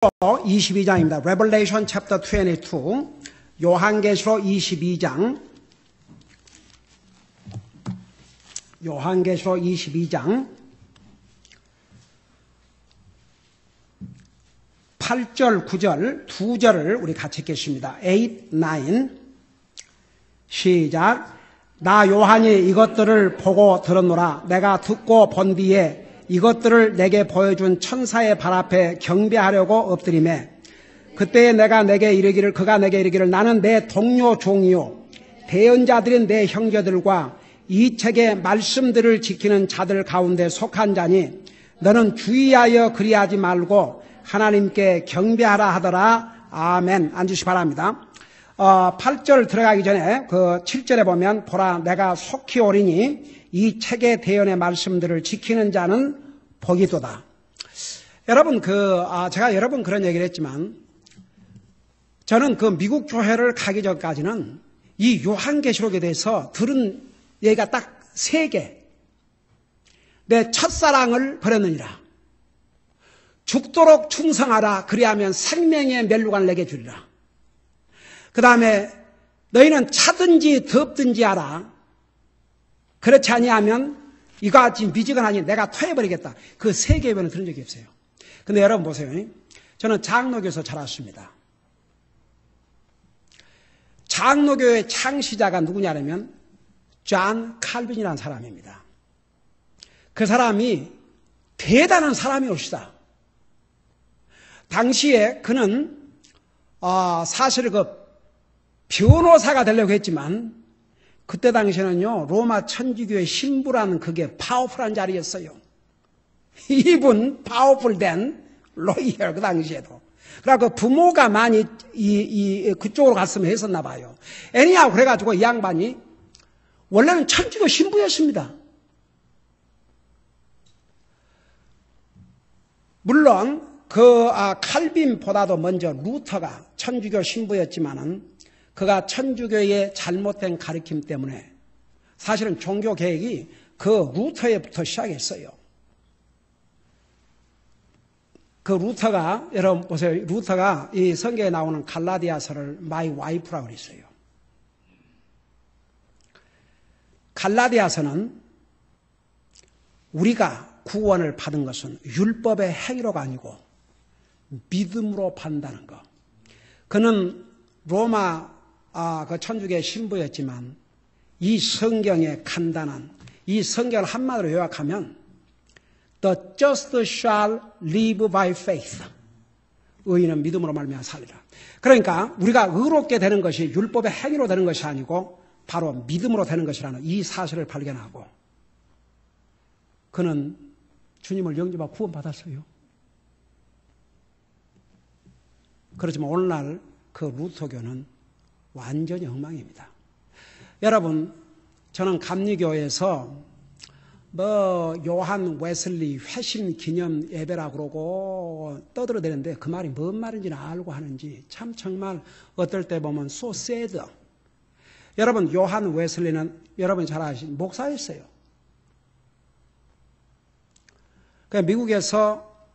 22장입니다. Revelation chapter 22. 요한계시록 22장. 요한계시록 22장. 8절, 9절, 2절을 우리 같이 읽겠습니다. 8, 9. 시작. 나 요한이 이것들을 보고 들었노라. 내가 듣고 본 뒤에 이것들을 내게 보여준 천사의 발 앞에 경배하려고 엎드리매 그때에 그가 내게 이르기를 나는 내 동료 종이요 대언자들인 내 형제들과 이 책의 말씀들을 지키는 자들 가운데 속한 자니 너는 주의하여 그리하지 말고 하나님께 경배하라 하더라. 아멘. 앉으시 바랍니다. 8절 들어가기 전에 그 7절에 보면 보라 내가 속히 오리니 이 책의 대언의 말씀들을 지키는 자는 복이도다. 여러분 제가 여러 번 그런 얘기를 했지만 저는 그 미국 교회를 가기 전까지는 이 요한계시록에 대해서 들은 얘기가 딱 3개. 내 첫사랑을 버렸느니라. 죽도록 충성하라. 그리하면 생명의 멸류관을 내게 주리라. 그 다음에 너희는 차든지 덥든지 하라. 그렇지 아니하면 이와 같이 미지근하니 내가 토해버리겠다. 그 3개의 변을 들은 적이 없어요. 근데 여러분 보세요. 저는 장로교에서 자랐습니다. 장로교의 창시자가 누구냐면 존 칼빈이라는 사람입니다. 그 사람이 대단한 사람이옵시다. 당시에 그는 사실 변호사가 되려고 했지만 그때 당시에는요 로마 천주교의 신부라는 그게 파워풀한 자리였어요. 이분 파워풀된 로이어 그 당시에도. 그러니까 그 부모가 많이 그쪽으로 갔으면 했었나 봐요. 애니하고 그래가지고 이 양반이 원래는 천주교 신부였습니다. 물론 칼빈보다도 먼저 루터가 천주교 신부였지만은 그가 천주교의 잘못된 가르침 때문에 사실은 종교 개혁이 그 루터에부터 시작했어요. 그 루터가 여러분 보세요. 루터가 이 성경에 나오는 갈라디아서를 마이 와이프라고 그랬어요. 갈라디아서는 우리가 구원을 받은 것은 율법의 행위로가 아니고 믿음으로 받는다는 거. 그는 로마 그 천주교의 신부였지만 이 성경의 간단한 이 성경을 한마디로 요약하면 The just shall live by faith. 의인은 믿음으로 말미암아 살리라. 그러니까 우리가 의롭게 되는 것이 율법의 행위로 되는 것이 아니고 바로 믿음으로 되는 것이라는 이 사실을 발견하고 그는 주님을 영접하고 구원받았어요. 그렇지만 오늘날 그 루터교는 완전히 엉망입니다. 여러분, 저는 감리교에서 요한 웨슬리 회심 기념 예배라고 그러고 떠들어대는데 그 말이 뭔 말인지는 알고 하는지 참 정말 어떨 때 보면 so sad. 여러분, 요한 웨슬리는 여러분 잘 아시는 목사였어요. 미국에서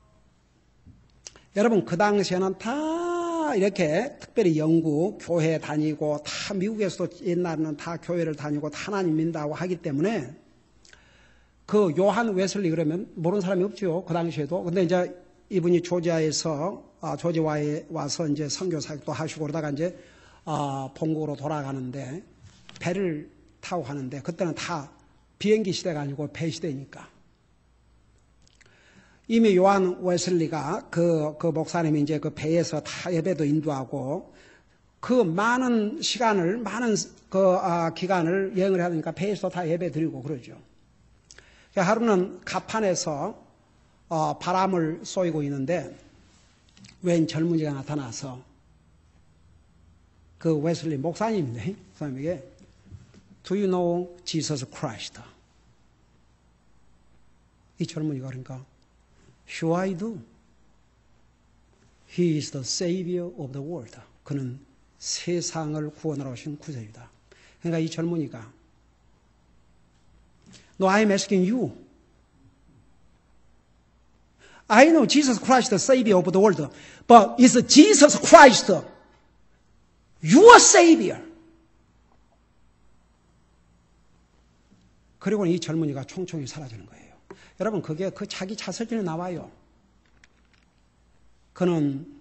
여러분 그 당시에는 다 이렇게 특별히 영국 교회 다니고 다 미국에서도 옛날에는 다 교회를 다니고 다 하나님 믿는다고 하기 때문에 그 요한 웨슬리 그러면 모르는 사람이 없죠. 그 당시에도. 근데 이제 이분이 조지아에 와서 이제 선교 사역도 하시고 그러다가 이제 본국으로 돌아가는데 배를 타고 가는데 그때는 다 비행기 시대가 아니고 배 시대니까 이미 요한 웨슬리가 그 목사님이 이제 그 배에서 다 예배도 인도하고 그 많은 시간을 기간을 여행을 해야 되니까 배에서 다 예배 드리고 그러죠. 하루는 갑판에서 바람을 쏘이고 있는데 웬 젊은이가 나타나서 그 웨슬리 목사님인데 목사님에게 Do you know Jesus Christ? 이 젊은이가 그러니까 Sure I do. He is the Savior of the world. 그는 세상을 구원하러 오신 구세주다. 그러니까 이 젊은이가 No, I'm asking you. I know Jesus Christ, the Savior of the world. But is Jesus Christ your Savior? 그리고 이 젊은이가 총총히 사라지는 거예요. 여러분, 그게 그 자기 자서전에 나와요. 그는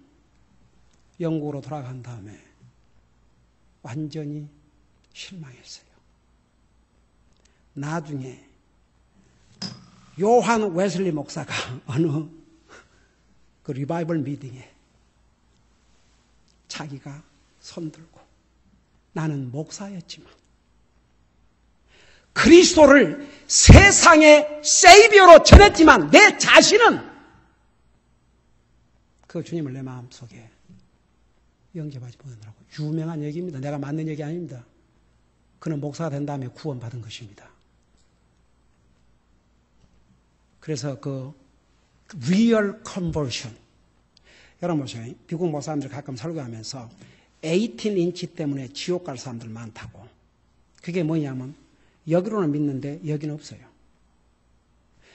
영국으로 돌아간 다음에 완전히 실망했어요. 나중에 요한 웨슬리 목사가 어느 그 리바이벌 미팅에 자기가 손들고 나는 목사였지만 그리스도를 세상의 세이비어로 전했지만 내 자신은 그 주님을 내 마음속에 영접하지 못하더라고. 유명한 얘기입니다. 내가 만든 얘기 아닙니다. 그는 목사가 된 다음에 구원받은 것입니다. 그래서 그 real conversion. 여러분 보세요. 미국 목사님들 가끔 설교하면서 18인치 때문에 지옥 갈 사람들 많다고. 그게 뭐냐면 여기로는 믿는데 여기는 없어요.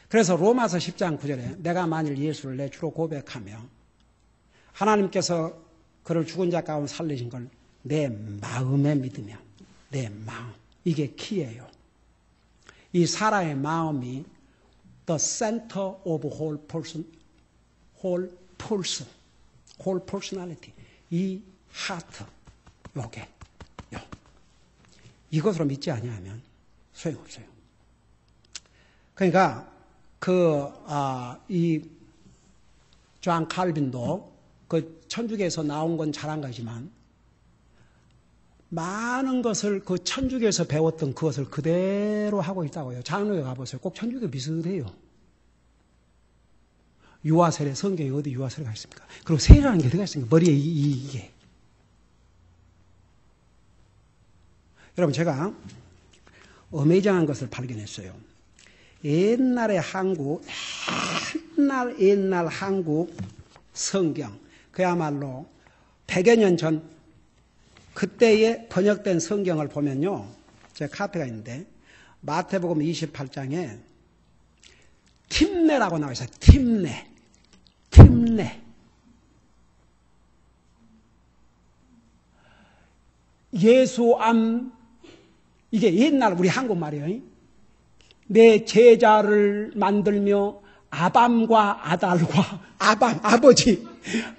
그래서 로마서 10장 9절에 내가 만일 예수를 내 주로 고백하며 하나님께서 그를 죽은 자 가운데 살리신 걸 내 마음에 믿으면 내 마음. 이게 키예요. 이 사람의 마음이 the center of whole personality. 이 하트, 요게, 이것으로 믿지 아니하면 소용없어요. 그러니까 이 존 칼빈도 그 천주교에서 나온 건 잘한 거지만 많은 것을 그 천주교에서 배웠던 그것을 그대로 하고 있다고요. 장로에 가보세요. 꼭 천주교 비슷해요. 유아세례, 성경에 어디 유아세례가 있습니까? 그리고 세례라는 게 어디가 있습니까? 머리에 이게. 여러분, 제가 어메이징한 것을 발견했어요. 옛날 한국 성경, 그야말로 100여 년 전 그때에 번역된 성경을 보면요. 제 카페가 있는데 마태복음 28장에 팀내라고 나와 있어요. 팀내. 예수암, 이게 옛날 우리 한국말이에요. 내 제자를 만들며 아밤과 아달과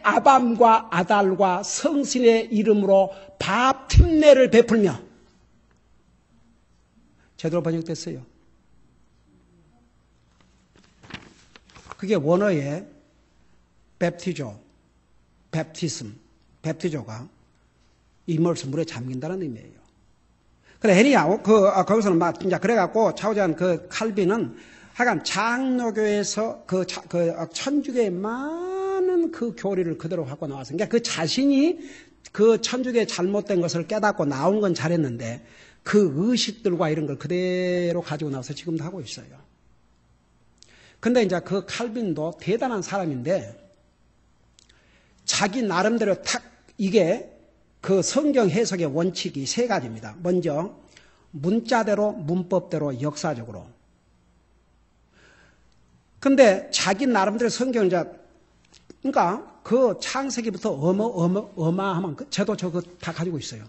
아밤과 아달과 성신의 이름으로 밥 팀내를 베풀며. 제대로 번역됐어요. 그게 원어의 베프티조가 이멀스 물에 잠긴다는 의미예요. 그래, 애니야, 거기서는 막, 진짜, 그래갖고, 차오전 그 칼빈은 하여간 장로교에서 천주교의 많은 그 교리를 그대로 갖고 나왔어요. 그러니까 그 자신이 그 천주교의 잘못된 것을 깨닫고 나온 건 잘했는데, 그 의식들과 이런 걸 그대로 가지고 나와서 지금도 하고 있어요. 근데 이제 그 칼빈도 대단한 사람인데, 자기 나름대로 이게 그 성경 해석의 원칙이 세 가지입니다. 먼저 문자대로, 문법대로, 역사적으로. 근데 자기 나름대로 성경을 그러니까 그 창세기부터 어마어마한 저도 저거 다 가지고 있어요.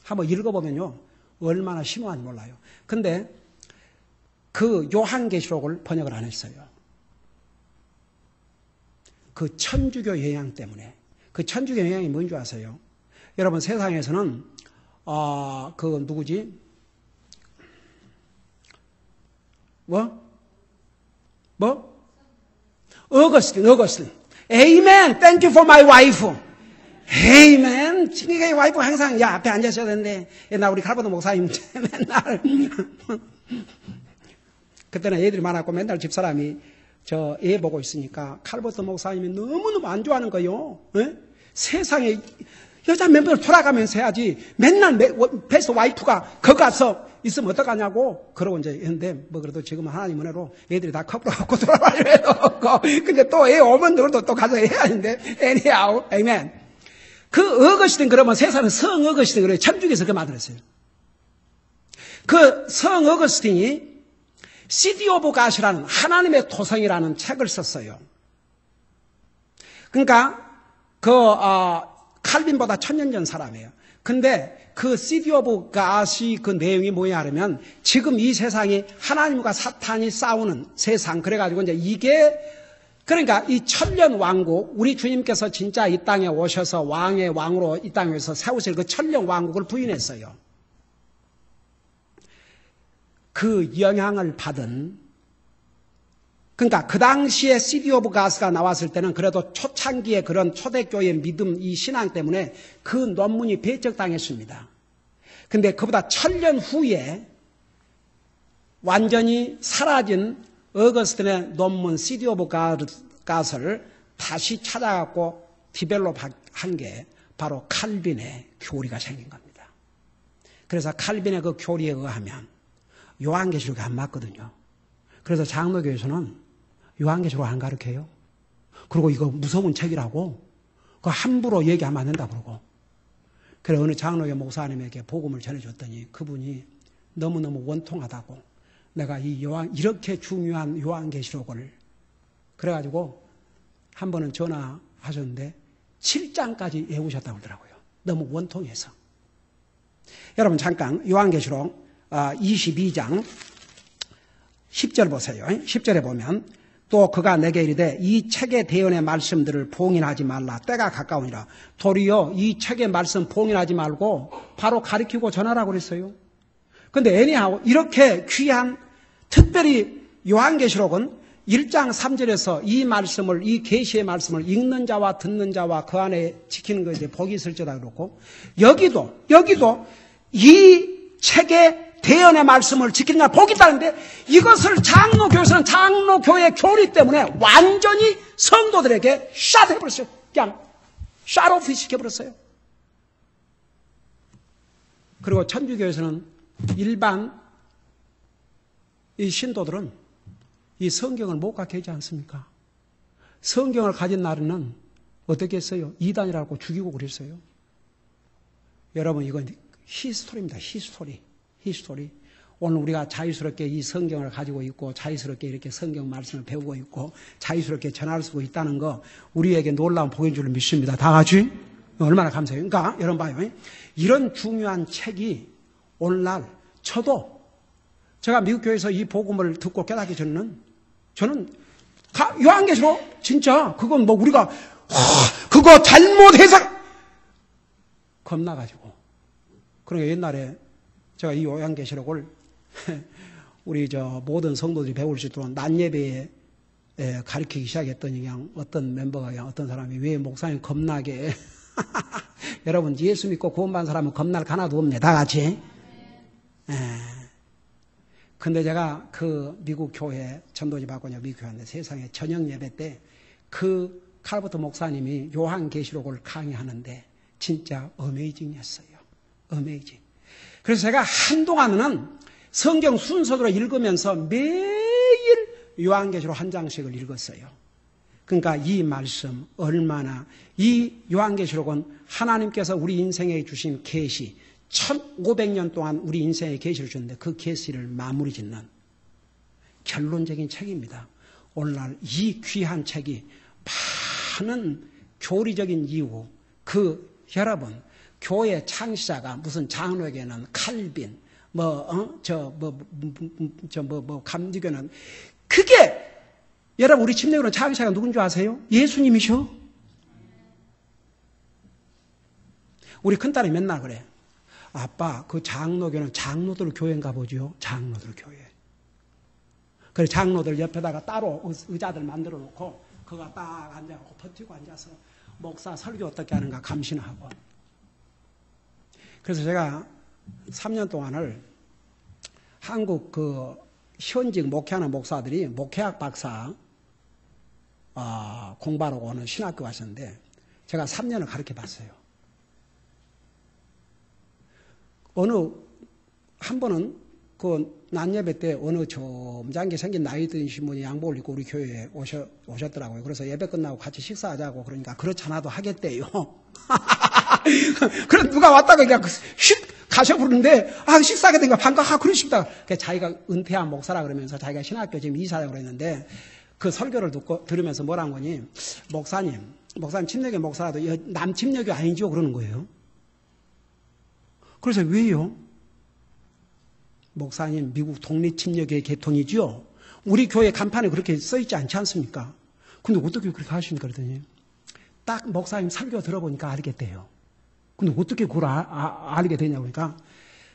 한번 읽어보면요 얼마나 심오한지 몰라요. 근데 그 요한계시록을 번역을 안 했어요. 그 천주교 영향 때문에. 그 천주교 영향이 뭔지 아세요? 여러분, 세상에서는 그 누구지? 어거스틴. Amen. Thank you for my wife. Amen. 그러니까 와이프 항상 앞에 앉아 있어야 되는데 옛날 우리 칼버도 목사님 맨날 그때는 애들이 많았고 맨날 집사람이 저 애 보고 있으니까 칼버트 목사님이 너무너무 안 좋아하는 거예요. 에? 세상에 여자 멤버를 돌아가면서 해야지 맨날 베스트 와이프가 거기 가서 있으면 어떡하냐고 그러고 이제 했는데 뭐 그래도 지금은 하나님 은혜로 애들이 다 커플 갖고 돌아가려고 해도 근데 또 애 오면 또 가서 해야 하는데 anyhow, amen. 그 어거스틴 그러면 세상은 성 어거스틴 그래요. 천주교에서 그 만들었어요. 그 성 어거스틴이 시티 오브 갓이라는 하나님의 토성이라는 책을 썼어요. 그러니까 칼빈보다 1000년 전 사람이에요. 근데 그 시티 오브 갓이 그 내용이 뭐냐 하면 지금 이 세상이 하나님과 사탄이 싸우는 세상, 그래가지고 이제 이게 그러니까 이 천년 왕국, 우리 주님께서 진짜 이 땅에 오셔서 왕의 왕으로 이 땅에서 세우실 그 천년 왕국을 부인했어요. 그 영향을 받은, 그러니까 그 당시에 시티 오브 가스가 나왔을 때는 그래도 초창기의 그런 초대교회의 믿음, 이 신앙 때문에 그 논문이 배척당했습니다. 근데 그보다 1000년 후에 완전히 사라진 어거스틴의 논문 시티 오브 가스를 다시 찾아갖고 디벨롭 한 게 바로 칼빈의 교리가 생긴 겁니다. 그래서 칼빈의 그 교리에 의하면 요한계시록이 안 맞거든요. 그래서 장로교에서는 요한계시록 안 가르쳐요. 그리고 이거 무서운 책이라고 그거 함부로 얘기하면 안 된다 그러고. 그래 어느 장로교 목사님에게 복음을 전해줬더니 그분이 너무너무 원통하다고, 내가 이렇게 중요한 요한계시록을, 그래가지고 한 번은 전화하셨는데 7장까지 외우셨다고 그러더라고요. 너무 원통해서. 여러분 잠깐 요한계시록 22장 10절 보세요. 10절에 보면 또 그가 내게 이르되 이 책의 대언의 말씀들을 봉인하지 말라. 때가 가까우니라. 도리어 이 책의 말씀 봉인하지 말고 바로 가리키고 전하라고 그랬어요. 근데 애니하고 이렇게 귀한, 특별히 요한계시록은 1장 3절에서 이 말씀을, 이 계시의 말씀을 읽는 자와 듣는 자와 그 안에 지키는 것에 복이 있을지라 그렇고, 여기도 이 책의 대언의 말씀을 지키는 자 복이 있다는데, 이것을 장로교에서는 장로교의 교리 때문에 완전히 성도들에게 샷해버렸어요. 그냥 샷오프 시켜버렸어요. 그리고 천주교에서는 일반 이 신도들은 이 성경을 못 갖게 하지 않습니까? 성경을 가진 날에는 어떻게 했어요? 이단이라고 죽이고 그랬어요. 여러분 이건 히스토리입니다. 히스토리. 오늘 우리가 자유스럽게 이 성경을 가지고 있고 자유스럽게 이렇게 성경 말씀을 배우고 있고 자유스럽게 전할 수 있다는 거 우리에게 놀라운 복인 줄 믿습니다. 다 같이 얼마나 감사해요. 그러니까 여러분 봐요. 이런 중요한 책이 오늘날 제가 미국 교회에서 이 복음을 듣고 깨닫기 전에는 저는 요한계시록 진짜 그건 뭐 우리가 그거 잘못 해석 겁나가지고. 그러니까 옛날에 제가 이 요한계시록을 우리 모든 성도들이 배울 수 있도록 낮예배에 가르치기 시작했더니 그냥 어떤 멤버가 그냥 어떤 사람이 왜 목사님 겁나게 여러분 예수 믿고 구원받은 사람은 겁날 하나도 없네. 다 같이. 근데 제가 그 미국 교회 전도지 받고 미국 교회인데 세상에 저녁 예배 때 그 칼버트 목사님이 요한계시록을 강의하는데 진짜 어메이징이었어요. 어메이징. 그래서 제가 한동안은 성경 순서대로 읽으면서 매일 요한계시록 한 장씩을 읽었어요. 그러니까 이 말씀 얼마나, 이 요한계시록은 하나님께서 우리 인생에 주신 계시, 1500년 동안 우리 인생에 계시를 줬는데 그 계시를 마무리 짓는 결론적인 책입니다. 오늘날 이 귀한 책이 많은 교리적인 이유, 여러분 교회 창시자가 무슨 장로교는 칼빈, 감리교는 그게 여러분 우리 침례교는 창시자가 누군 줄 아세요? 예수님이셔. 우리 큰딸이 맨날 그래. 아빠, 그 장로교는 장로들 교회인가 보죠? 장로들 교회. 그래서 장로들 옆에다가 따로 의자들 만들어 놓고 그거 딱 앉아갖고 버티고 앉아서 목사 설교 어떻게 하는가 감신하고. 그래서 제가 3년 동안을 한국 현직 목회하는 목사들이 목회학 박사 공부하러 오는 신학교 가셨는데 제가 3년을 가르쳐 봤어요. 한 번은 낮예배 때 어느 점잖게 생긴 나이 드신 분이 양복을 입고 우리 교회에 오셨더라고요. 그래서 예배 끝나고 같이 식사하자고 그러니까 그렇잖아도 하겠대요. 그래서 누가 왔다가 그냥 가셔 부르는데 식사하겠다니까 반가 그러십니다. 자기가 은퇴한 목사라 그러면서 자기가 신학교 지금 이사라고 그랬는데 그 설교를 들으면서 뭐라는 거니? 목사님, 목사님 침례교 목사라도 남침례교 아니죠? 그러는 거예요. 그래서 왜요? 목사님 미국 독립침례교의 계통이죠? 우리 교회 간판에 그렇게 써있지 않지 않습니까? 근데 어떻게 그렇게 하십니까? 그랬더니 딱 목사님 설교 들어보니까 알겠대요. 근데 어떻게 그걸 알게 되냐고 그러니까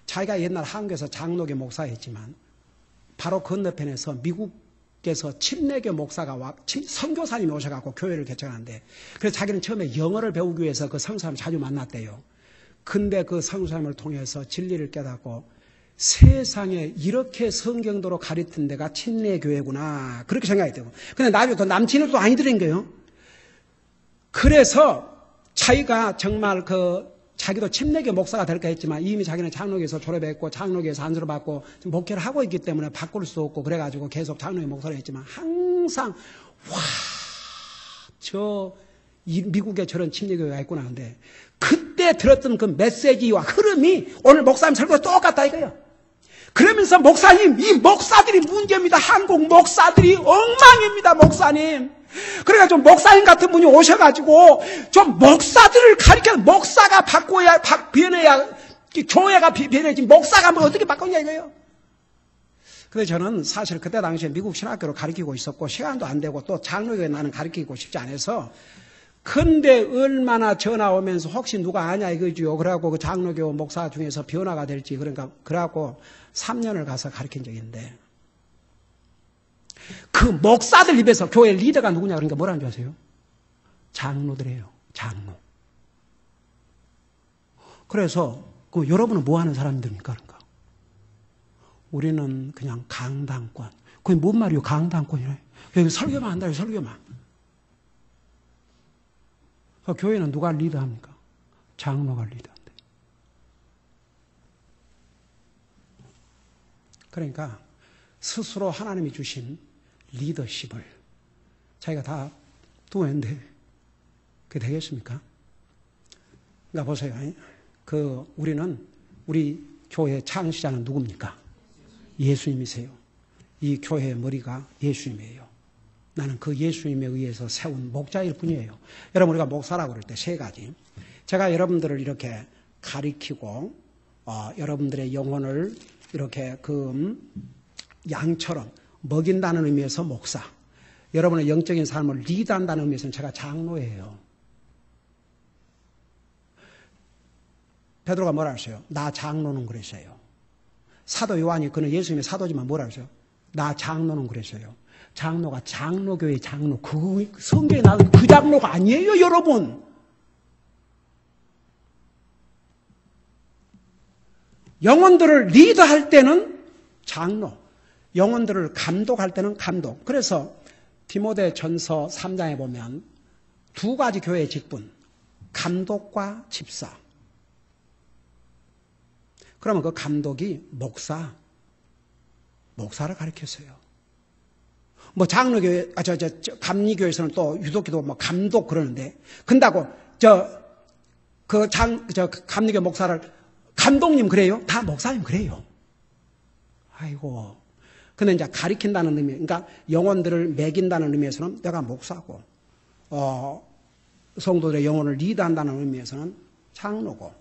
자기가 옛날 한국에서 장로교 목사였지만 바로 건너편에서 미국에서 침례교 목사가 선교사님이 오셔갖고 교회를 개척하는데 그래서 자기는 처음에 영어를 배우기 위해서 그 선교사님을 자주 만났대요. 근데 그 선교사님을 통해서 진리를 깨닫고 세상에 이렇게 성경도로 가르친 데가 침례교회구나 그렇게 생각이 되고 근데 나중에 또 남친은 또 아니더란 거예요. 그래서 자기가 정말 자기도 침례교 목사가 될까 했지만 이미 자기는 장로교에서 졸업했고 장로교에서 안수를 받고 목회를 하고 있기 때문에 바꿀 수 없고 그래가지고 계속 장로교 목사를 했지만 항상 미국에 저런 침례교회가 있구나 하는데 그때 들었던 그 메시지와 흐름이 오늘 목사님 설교와 똑같다 이거예요. 그러면서 목사님 이 목사들이 문제입니다. 한국 목사들이 엉망입니다. 목사님. 그래가지고 목사님 같은 분이 오셔가지고 좀 목사들을 가르쳐 목사가 변해야 교회가 변해야지 목사가 뭐 어떻게 바꾸냐 이거예요. 근데 저는 사실 그때 당시에 미국 신학교를 가르치고 있었고 시간도 안 되고 또 장로교에 나는 가르치고 싶지 않아서 근데 얼마나 전화 오면서 혹시 누가 아냐 이거죠. 그래갖고 그 장로교 목사 중에서 변화가 될지 그래갖고 3년을 가서 가르친 적이 있는데 그 목사들 입에서 교회 리더가 누구냐 그러니까 뭐라는 줄 아세요? 장로들이에요. 장로. 그래서 여러분은 뭐 하는 사람들입니까? 그러니까 우리는 그냥 강당권. 그게 뭔 말이에요? 강당권이래. 여기 설교만 한다요. 설교만. 교회는 누가 리더합니까? 장로가 리더한대. 그러니까 스스로 하나님이 주신 리더십을 자기가 다 두고 있는데 그게 되겠습니까? 그러니까 보세요. 우리 교회 창시자는 누굽니까? 예수님이세요. 이 교회의 머리가 예수님이에요. 나는 그 예수님에 의해서 세운 목자일 뿐이에요. 여러분 우리가 목사라고 그럴 때 세 가지. 제가 여러분들을 이렇게 가리키고 여러분들의 영혼을 이렇게 양처럼 먹인다는 의미에서 목사. 여러분의 영적인 삶을 리드한다는 의미에서는 제가 장로예요. 베드로가 뭐라 했어요? 나 장로는 그랬어요. 사도 요한이 그는 예수님의 사도지만 뭐라 했어요? 나 장로는 그랬어요. 장로가 장로교회 장로 그 성경에 나온 그 장로가 아니에요 여러분. 영혼들을 리드할 때는 장로, 영혼들을 감독할 때는 감독. 그래서 디모데전서 3장에 보면 두 가지 교회의 직분, 감독과 집사. 그러면 그 감독이 목사를 가르쳤어요. 뭐 장로교회, 감리교회에서는 또 유독기도 뭐 감독 그러는데, 근다고 감리교 목사를 감독님 그래요? 다 목사님 그래요. 아이고. 근데 이제 가리킨다는 의미, 그러니까 영혼들을 먹인다는 의미에서는 내가 목사고, 성도들의 영혼을 리드한다는 의미에서는 장로고,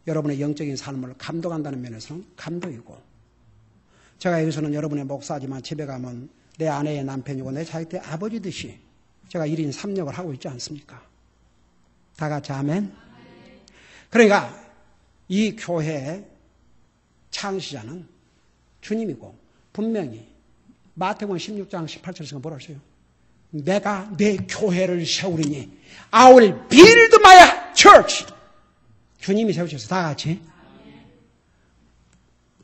여러분의 영적인 삶을 감독한다는 면에서는 감독이고, 제가 여기서는 여러분의 목사지만 집에 가면 내 아내의 남편이고 내 자식의 아버지듯이 제가 1인 3역을 하고 있지 않습니까? 다 같이 아멘? 그러니까 이 교회의 창시자는 주님이고 분명히 마태복음 16장 18절에서 뭐라 하세요? 내가 내 교회를 세우리니 I will build my church. 주님이 세우셔서 다 같이.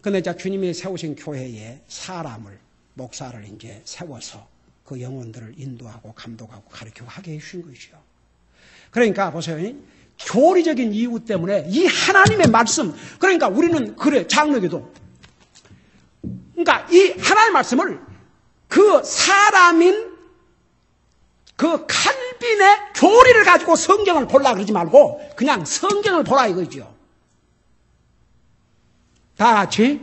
근데 이제 주님이 세우신 교회에 사람을 목사를 이제 세워서 그 영혼들을 인도하고 감독하고 가르치고 하게 해주신 것이죠. 그러니까 보세요. 교리적인 이유 때문에 이 하나님의 말씀, 그러니까 우리는 그래, 장로교도. 그러니까 이 하나님의 말씀을 그 사람인 그 칼빈의 교리를 가지고 성경을 보라 그러지 말고 그냥 성경을 보라 이거죠. 다 같이?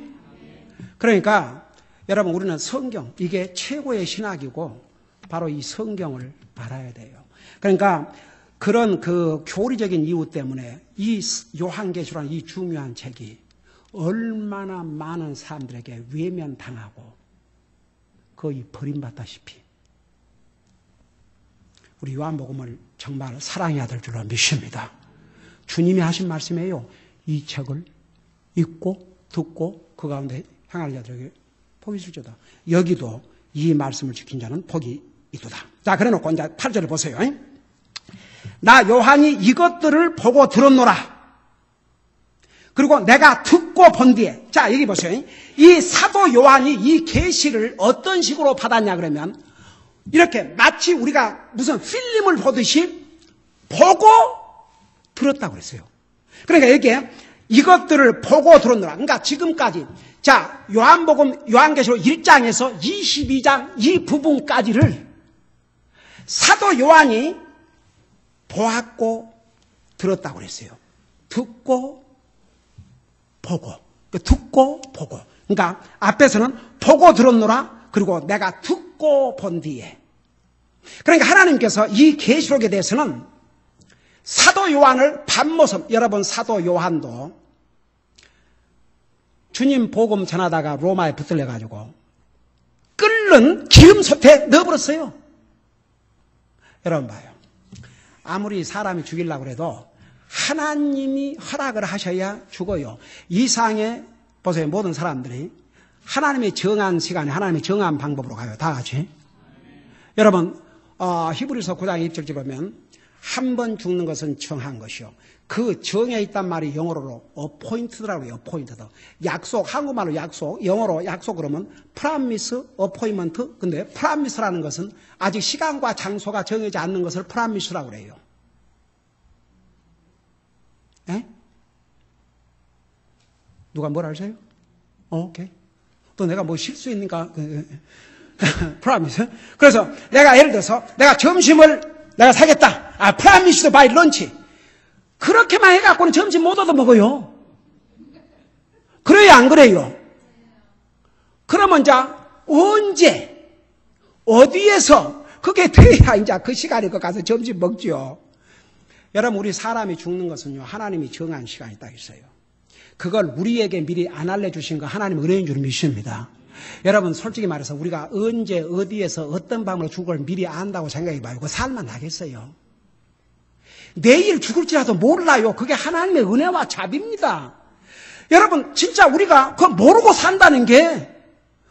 그러니까 여러분 우리는 성경, 이게 최고의 신학이고 바로 이 성경을 알아야 돼요. 그러니까 그런 그 교리적인 이유 때문에 이 요한계시라는 이 중요한 책이 얼마나 많은 사람들에게 외면당하고 거의 버림받다시피 우리 요한복음을 정말 사랑해야 될 줄로 믿습니다. 주님이 하신 말씀이에요. 이 책을 읽고 듣고 그 가운데 행하는 자들에게 복이 있을지어다. 여기도 이 말씀을 지킨 자는 복이 있도다. 자, 그래 놓고 이제 8절을 보세요. 나 요한이 이것들을 보고 들었노라. 그리고 내가 듣고 본 뒤에, 자, 여기 보세요. 이 사도 요한이 이 계시를 어떤 식으로 받았냐 그러면 이렇게 마치 우리가 무슨 필름을 보듯이 보고 들었다고 그랬어요. 그러니까 여기에 이것들을 보고 들었노라. 그러니까 지금까지 자, 요한계시록 1장에서 22장 이 부분까지를 사도 요한이 보았고 들었다고 그랬어요. 듣고 보고. 듣고 보고. 그러니까 앞에서는 보고 들었노라. 그리고 내가 듣고 본 뒤에. 그러니까 하나님께서 이 계시록에 대해서는 사도 요한을 반모섬, 여러분 사도 요한도 주님 복음 전하다가 로마에 붙들려가지고 끓는 기름솥에 넣어버렸어요. 여러분 봐요. 아무리 사람이 죽이려고 해도 하나님이 허락을 하셔야 죽어요. 이상에 보세요. 모든 사람들이 하나님의 정한 시간에 하나님의 정한 방법으로 가요. 다 같이. 여러분 히브리서 9장 1절 보면 한 번 죽는 것은 정한 것이요. 그 정에 있단 말이 영어로 appointed라고 해요. appointed. 약속, 한국말로 약속, 영어로 약속 그러면 promise, appointment. 근데 promise라는 것은 아직 시간과 장소가 정해지 않는 것을 promise라고 그래요. 에? 누가 뭐라 하세요? 오케이. 또 내가 뭐 실수했니까? promise. 그래서 내가 예를 들어서 내가 점심을 내가 사겠다. promised by lunch. 그렇게만 해갖고는 점심 못 얻어먹어요. 그래요, 안 그래요? 그러면 이제 언제, 어디에서 그게 돼야 이제 그 시간에 가서 점심 먹죠. 여러분, 우리 사람이 죽는 것은요, 하나님이 정한 시간이 딱 있어요. 그걸 우리에게 미리 안 알려주신 거 하나님 은혜인 줄 믿습니다. 여러분, 솔직히 말해서 우리가 언제, 어디에서, 어떤 방법으로 죽을 걸 미리 안다고 생각해봐요. 그 살만 나겠어요. 내일 죽을지라도 몰라요. 그게 하나님의 은혜와 자비입니다. 여러분, 진짜 우리가 그거 모르고 산다는 게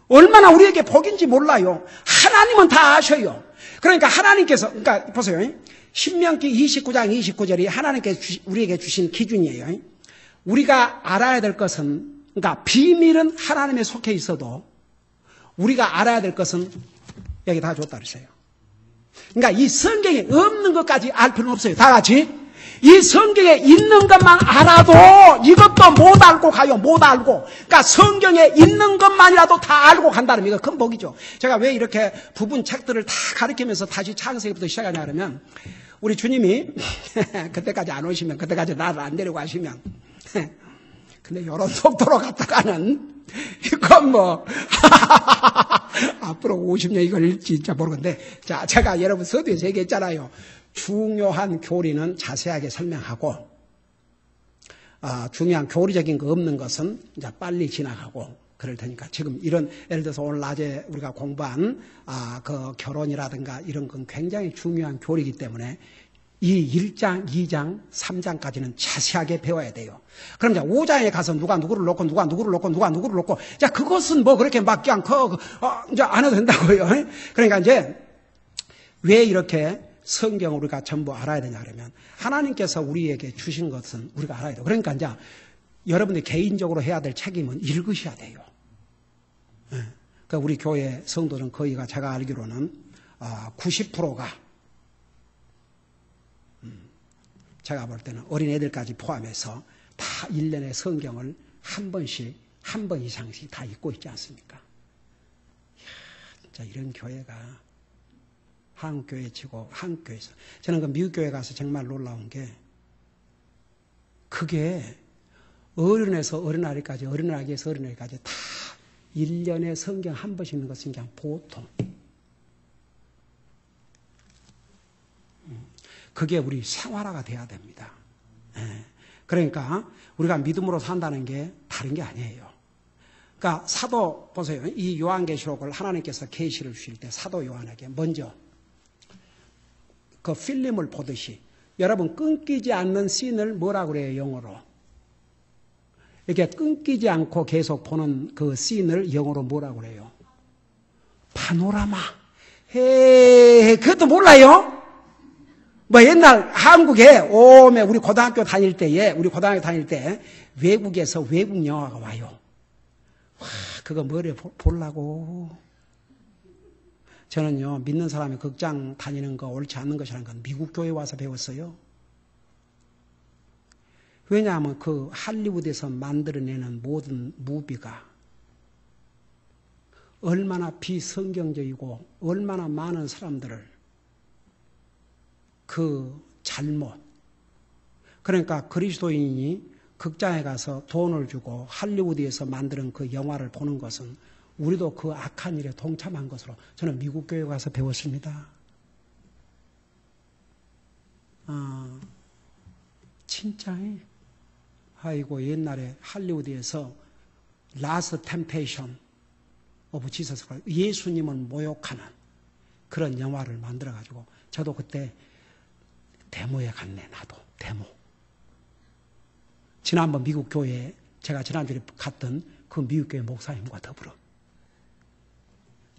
얼마나 우리에게 복인지 몰라요. 하나님은 다 아셔요. 그러니까 하나님께서, 그러니까 보세요. 신명기 29장 29절이 하나님께서 우리에게 주신 기준이에요. 우리가 알아야 될 것은, 그러니까 비밀은 하나님에 속해 있어도 우리가 알아야 될 것은 여기 다 줬다 그랬어요. 그러니까 이 성경에 없는 것까지 알 필요는 없어요. 다 같이. 이 성경에 있는 것만 알아도 이것도 못 알고 가요. 못 알고. 그러니까 성경에 있는 것만이라도 다 알고 간다는 게 큰 복이죠. 제가 왜 이렇게 부분 책들을 다 가르치면서 다시 창세기부터 시작하냐 그러면 우리 주님이 그때까지 안 오시면 그때까지 나를 안 데리고 가시면 근데 요런 속도로 갔다가는 이건 뭐 앞으로 50년 이걸 읽지 진짜 모르겠는데 자 제가 여러분 서두에서 얘기했잖아요. 중요한 교리는 자세하게 설명하고 중요한 교리적인 거 없는 것은 이제 빨리 지나가고 그럴 테니까 지금 이런 예를 들어서 오늘 낮에 우리가 공부한 그 결혼이라든가 이런 건 굉장히 중요한 교리이기 때문에 이 1장, 2장, 3장까지는 자세하게 배워야 돼요. 그럼 이제 5장에 가서 누가 누구를 놓고 누가 누구를 놓고 누가 누구를 놓고 자 그것은 뭐 그렇게 막 그냥 이제 안 해도 된다고요. 그러니까 이제 왜 이렇게 성경을 우리가 전부 알아야 되냐 그러면 하나님께서 우리에게 주신 것은 우리가 알아야 돼요. 그러니까 이제 여러분이 개인적으로 해야 될 책임은 읽으셔야 돼요. 그러니까 우리 교회 성도는 거의가 제가 알기로는 90%가 제가 볼 때는 어린애들까지 포함해서 다 1년에 성경을 한 번씩, 한 번 이상씩 다 읽고 있지 않습니까? 이야, 진짜 이런 교회가 한국교회 치고 한국교회에서 저는 그 미국교회 가서 정말 놀라운 게 그게 어른에서 어린아이까지 어린아이에서 어린아이까지 다 1년에 성경 한 번씩 읽는 것은 그냥 보통 그게 우리 생활화가 돼야 됩니다. 그러니까 우리가 믿음으로 산다는 게 다른 게 아니에요. 그러니까 사도 보세요. 이 요한계시록을 하나님께서 계시를 주실 때 사도 요한에게 먼저 그 필름을 보듯이 여러분 끊기지 않는 씬을 뭐라고 그래요? 영어로. 이렇게 끊기지 않고 계속 보는 그 씬을 영어로 뭐라고 그래요? 파노라마. 헤, 그것도 몰라요? 뭐 옛날 한국에 오메 우리 고등학교 다닐 때에 외국에서 외국 영화가 와요. 와, 그거 뭐래 보려고. 저는요, 믿는 사람이 극장 다니는 거 옳지 않는 것이라는 건 미국 교회 와서 배웠어요. 왜냐하면 그 할리우드에서 만들어내는 모든 무비가 얼마나 비성경적이고 얼마나 많은 사람들을 그 잘못, 그러니까 그리스도인이 극장에 가서 돈을 주고 할리우드에서 만드는 그 영화를 보는 것은 우리도 그 악한 일에 동참한 것으로 저는 미국 교회 가서 배웠습니다. 진짜에 아이고 옛날에 할리우드에서 라스트 템페이션 오브 지서스가 예수님을 모욕하는 그런 영화를 만들어가지고 저도 그때 데모에 갔네. 나도 데모. 지난번 미국 교회에 제가 지난주에 갔던 그 미국 교회 목사님과 더불어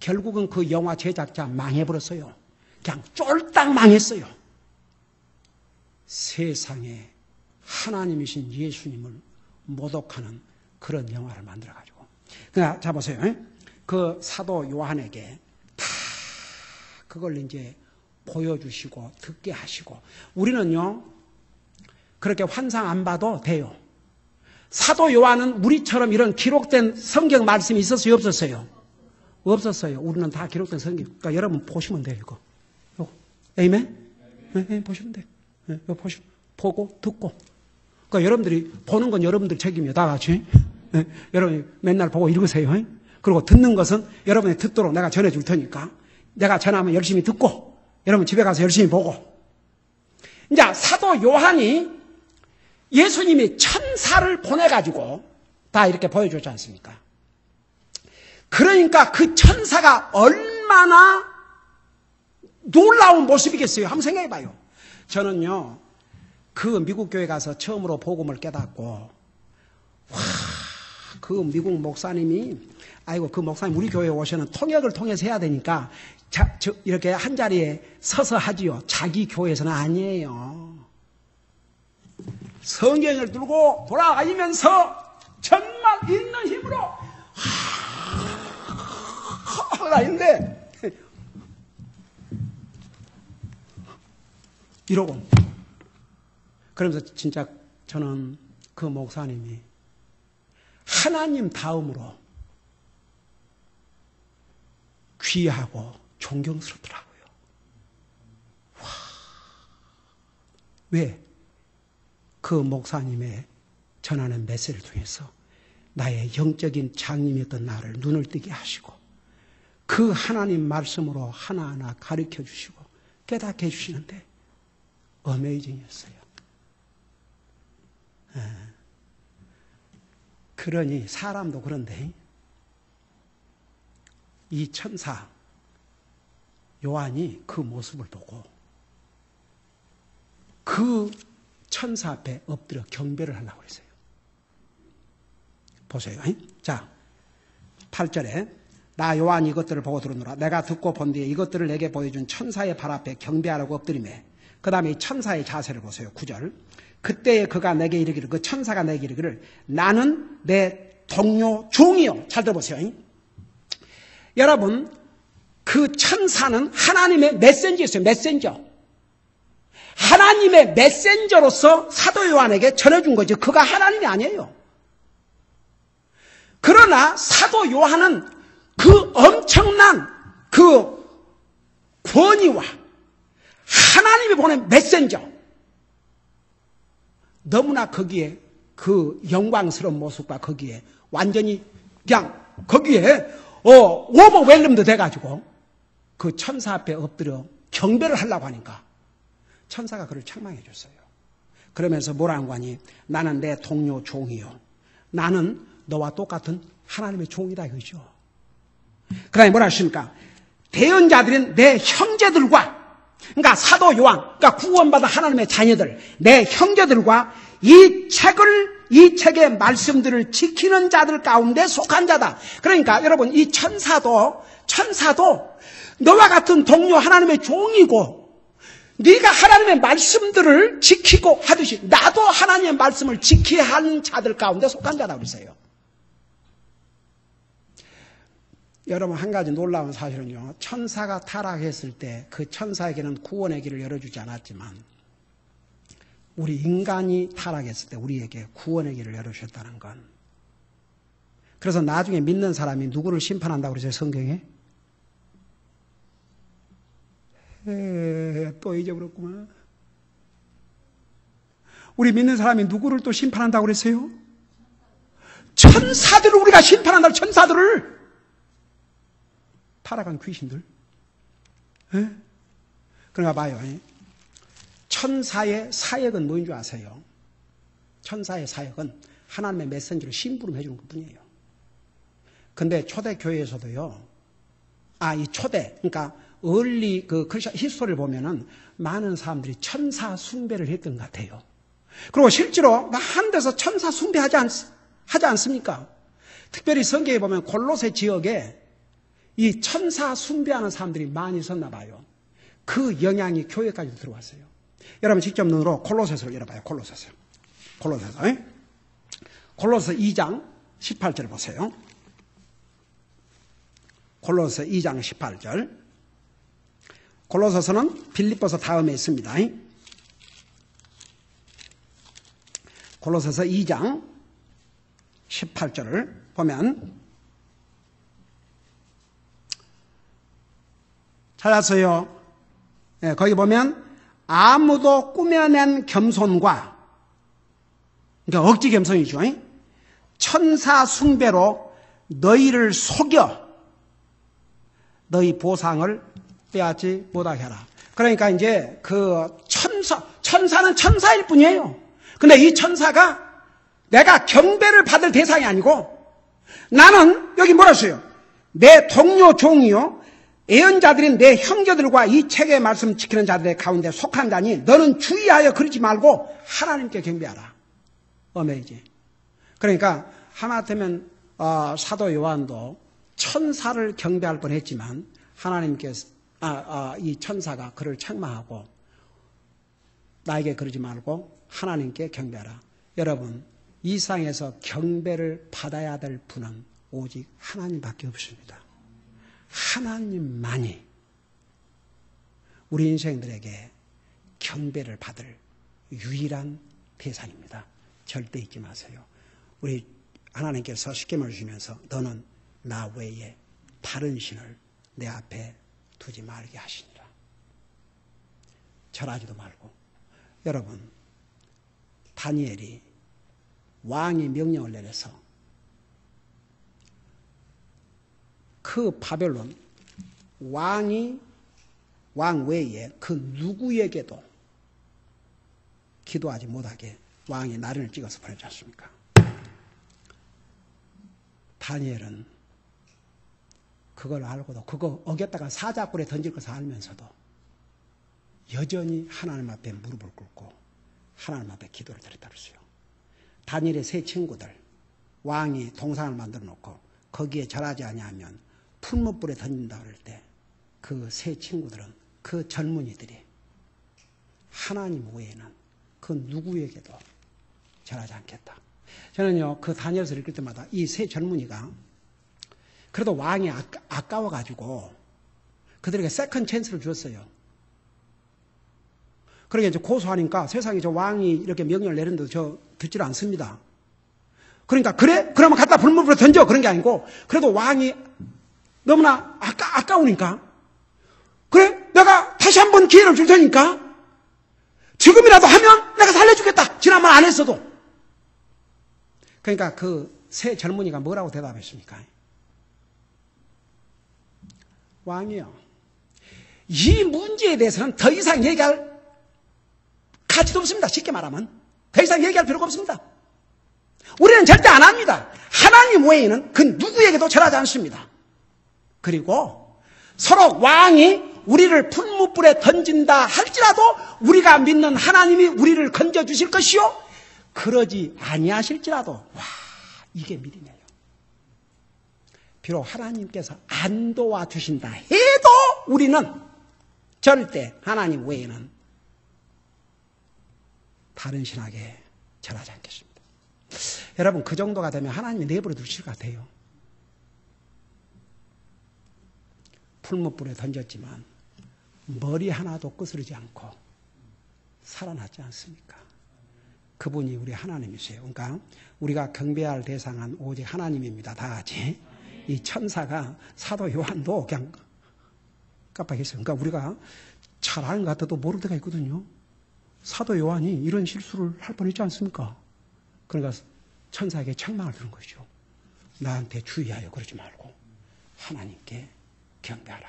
결국은 그 영화 제작자 망해버렸어요. 그냥 쫄딱 망했어요. 세상에 하나님이신 예수님을 모독하는 그런 영화를 만들어가지고. 그러니까 자 보세요. 그 사도 요한에게 다 그걸 이제 보여주시고 듣게 하시고 우리는요 그렇게 환상 안 봐도 돼요. 사도 요한은 우리처럼 이런 기록된 성경 말씀이 있었어요? 없었어요? 없었어요. 우리는 다 기록된 성경. 그러니까 여러분 보시면 돼요. 이거. 에이멘? 네, 보시면 돼요. 네, 보고 듣고. 그러니까 여러분들이 보는 건 여러분들 책임이에요. 다 같이. 네, 여러분이 맨날 보고 읽으세요. 그리고 듣는 것은 여러분이 듣도록 내가 전해줄 테니까 내가 전하면 열심히 듣고 여러분 집에 가서 열심히 보고. 이제 사도 요한이 예수님이 천사를 보내가지고 다 이렇게 보여줬지 않습니까? 그러니까 그 천사가 얼마나 놀라운 모습이겠어요? 한번 생각해 봐요. 저는요, 그 미국 교회 가서 처음으로 복음을 깨닫고, 와, 그 미국 목사님이, 아이고, 그 목사님 우리 교회에 오시는 통역을 통해서 해야 되니까, 이렇게 한 자리에 서서 하지요. 자기 교회에서는 아니에요. 성경을 들고 돌아다니면서 정말 있는 힘으로 하는데 이러고 그러면서 진짜 저는 그 목사님이 하나님 다음으로 귀하고 존경스럽더라고요. 와, 왜? 그 목사님의 전하는 메시지를 통해서 나의 영적인 장님이었던 나를 눈을 뜨게 하시고 그 하나님 말씀으로 하나하나 가르쳐 주시고 깨닫게 해주시는데 어메이징이었어요. 그러니 사람도 그런데 이 천사 요한이 그 모습을 보고 그 천사 앞에 엎드려 경배를 하려고 했어요. 보세요. 자, 8절에 나 요한이 이것들을 보고 들었노라. 내가 듣고 본 뒤에 이것들을 내게 보여준 천사의 발 앞에 경배하라고 엎드리매. 그 다음에 이 천사의 자세를 보세요. 9절. 그때에 그가 내게 이르기를, 그 천사가 내게 이르기를 나는 내 동료 종이요. 잘 들어보세요. 여러분, 그 천사는 하나님의 메신저였어요. 메신저. 하나님의 메신저로서 사도 요한에게 전해준 거죠. 그가 하나님이 아니에요. 그러나 사도 요한은 그 엄청난 그 권위와 하나님이 보낸 메신저, 너무나 거기에 그 영광스러운 모습과 거기에 완전히 그냥 거기에 오버웰럼도 돼가지고 그 천사 앞에 엎드려 경배를 하려고 하니까 천사가 그를 책망해 줬어요. 그러면서 뭐라는 거니? 나는 내 동료 종이요. 나는 너와 똑같은 하나님의 종이다 이거죠. 그 다음에 뭐라 하십니까? 대언자들은 내 형제들과, 그러니까 사도 요한, 그러니까 구원받은 하나님의 자녀들, 내 형제들과 이 책의 말씀들을 지키는 자들 가운데 속한 자다. 그러니까 여러분, 이 천사도 너와 같은 동료 하나님의 종이고, 네가 하나님의 말씀들을 지키고 하듯이 나도 하나님의 말씀을 지켜야 하는 자들 가운데 속한 자다 그랬어요. 여러분, 한 가지 놀라운 사실은요, 천사가 타락했을 때 그 천사에게는 구원의 길을 열어주지 않았지만 우리 인간이 타락했을 때 우리에게 구원의 길을 열어주셨다는 건, 그래서 나중에 믿는 사람이 누구를 심판한다고 그러죠, 성경에? 또 잊어버렸구만. 우리 믿는 사람이 누구를 또 심판한다고 그랬어요? 천사들을 우리가 심판한다. 천사들을. 타락한 귀신들. 그러니까 봐요. 천사의 사역은 뭐인 줄 아세요? 천사의 사역은 하나님의 메신저로 심부름 해주는 것 뿐이에요. 근데 초대교회에서도요, 이 초대, 그러니까 얼리 크리스천 히스토리를 보면은 많은 사람들이 천사 숭배를 했던 것 같아요. 그리고 실제로 한 데서 천사 숭배하지 않습니까? 특별히 성경에 보면 골로새 지역에 이 천사 숭배하는 사람들이 많이 있었나 봐요. 그 영향이 교회까지도 들어왔어요. 여러분 직접 눈으로 골로새서를 열어봐요. 골로새서 2장 18절 보세요. 골로새 2장 18절. 골로새서는 빌립보서 다음에 있습니다. 골로새서 2장 18절을 보면, 찾았어요. 거기 보면 아무도 꾸며낸 겸손과, 그러니까 억지 겸손이죠. 천사 숭배로 너희를 속여 너희 보상을 빼앗지 못하게 하라. 그러니까 이제 그 천사는 천사일 뿐이에요. 근데 이 천사가 내가 경배를 받을 대상이 아니고, 나는 여기 뭐라 했어요? 내 동료 종이요, 애언자들인 내 형제들과 이 책의 말씀 지키는 자들의 가운데 속한 자니 너는 주의하여 그러지 말고 하나님께 경배하라. 어메이지. 그러니까 하마터면 사도 요한도 천사를 경배할 뻔했지만 하나님께서 이 천사가 그를 책망하고 나에게 그러지 말고 하나님께 경배하라. 여러분, 이 세상에서 경배를 받아야 될 분은 오직 하나님밖에 없습니다. 하나님만이 우리 인생들에게 경배를 받을 유일한 대상입니다. 절대 잊지 마세요. 우리 하나님께서 십계명을 주시면서 너는 나 외에 다른 신을 내 앞에 두지 말게 하시니라. 절하지도 말고. 여러분, 다니엘이 왕이 명령을 내려서 그 바벨론 왕 외에 그 누구에게도 기도하지 못하게 왕이 나른을 찍어서 보냈지 않습니까? 다니엘은 그걸 알고도 그거 어겼다가 사자굴에 던질 것을 알면서도 여전히 하나님 앞에 무릎을 꿇고 하나님 앞에 기도를 드렸다고 했어요. 다니엘의 세 친구들, 왕이 동상을 만들어 놓고 거기에 절하지 아니하면 풀무불에 던진다 그럴 때 그 세 친구들은, 그 젊은이들이 하나님 외에는 그 누구에게도 절하지 않겠다. 저는요, 그 다니엘서 읽을 때마다 이 세 젊은이가 그래도 왕이 아까워가지고 그들에게 세컨 찬스를 줬어요. 그러게 이제 고소하니까 세상에 저 왕이 이렇게 명령을 내렸는데도 저 듣지를 않습니다. 그러니까 그래? 그러면 갖다 불문불에 던져. 그런 게 아니고 그래도 왕이 너무나 아까우니까 그래? 내가 다시 한번 기회를 줄 테니까 지금이라도 하면 내가 살려주겠다. 지난번 안 했어도. 그러니까 그 세 젊은이가 뭐라고 대답했습니까? 왕이요, 이 문제에 대해서는 더 이상 얘기할 가치도 없습니다. 쉽게 말하면. 더 이상 얘기할 필요가 없습니다. 우리는 절대 안 합니다. 하나님 외에는 그 누구에게도 절하지 않습니다. 그리고 서로 왕이 우리를 풀무불에 던진다 할지라도 우리가 믿는 하나님이 우리를 건져주실 것이요, 그러지 아니하실지라도 와, 이게 미리네요. 비록 하나님께서 안 도와주신다 해도 우리는 절대 하나님 외에는 다른 신에게 절하지 않겠습니다. 여러분, 그 정도가 되면 하나님이 내버려 두실 것 같아요. 풀무불에 던졌지만 머리 하나도 거스르지 않고 살아났지 않습니까? 그분이 우리 하나님이세요. 그러니까 우리가 경배할 대상은 오직 하나님입니다. 다 같이. 이 천사가 사도 요한도 그냥 깜빡했어요. 그러니까 우리가 잘 아는 것 같아도 모를 때가 있거든요. 사도 요한이 이런 실수를 할 뻔했지 않습니까? 그러니까 천사에게 책망을 들은 것이죠. 나한테 주의하여 그러지 말고 하나님께 경배하라.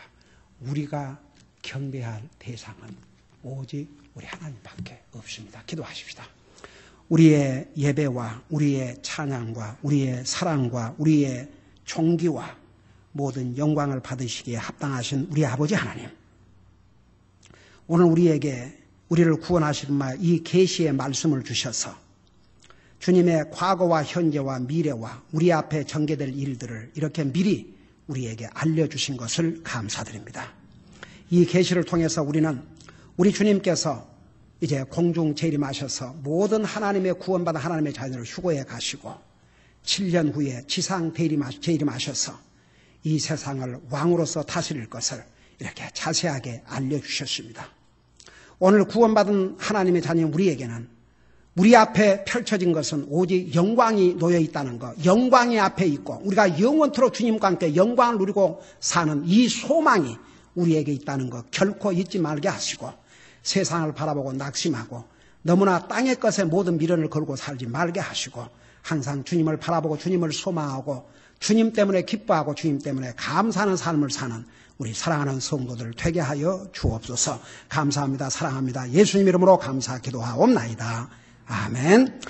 우리가 경배할 대상은 오직 우리 하나님밖에 없습니다. 기도하십시다. 우리의 예배와 우리의 찬양과 우리의 사랑과 우리의 존귀와 모든 영광을 받으시기에 합당하신 우리 아버지 하나님, 오늘 우리를 구원하실 이 계시의 말씀을 주셔서 주님의 과거와 현재와 미래와 우리 앞에 전개될 일들을 이렇게 미리 우리에게 알려주신 것을 감사드립니다. 이 계시를 통해서 우리는 우리 주님께서 이제 공중 재림하셔서 모든 하나님의 구원받은 하나님의 자녀를 휴거해 가시고 7년 후에 지상 재림하셔서 이 세상을 왕으로서 다스릴 것을 이렇게 자세하게 알려주셨습니다. 오늘 구원받은 하나님의 자녀인 우리에게는 우리 앞에 펼쳐진 것은 오직 영광이 놓여 있다는 것, 영광이 앞에 있고 우리가 영원토록 주님과 함께 영광을 누리고 사는 이 소망이 우리에게 있다는 것 결코 잊지 말게 하시고, 세상을 바라보고 낙심하고 너무나 땅의 것에 모든 미련을 걸고 살지 말게 하시고, 항상 주님을 바라보고 주님을 소망하고 주님 때문에 기뻐하고 주님 때문에 감사하는 삶을 사는 우리 사랑하는 성도들 되게 하여 주옵소서. 감사합니다. 사랑합니다. 예수님 이름으로 감사 기도하옵나이다. 아멘.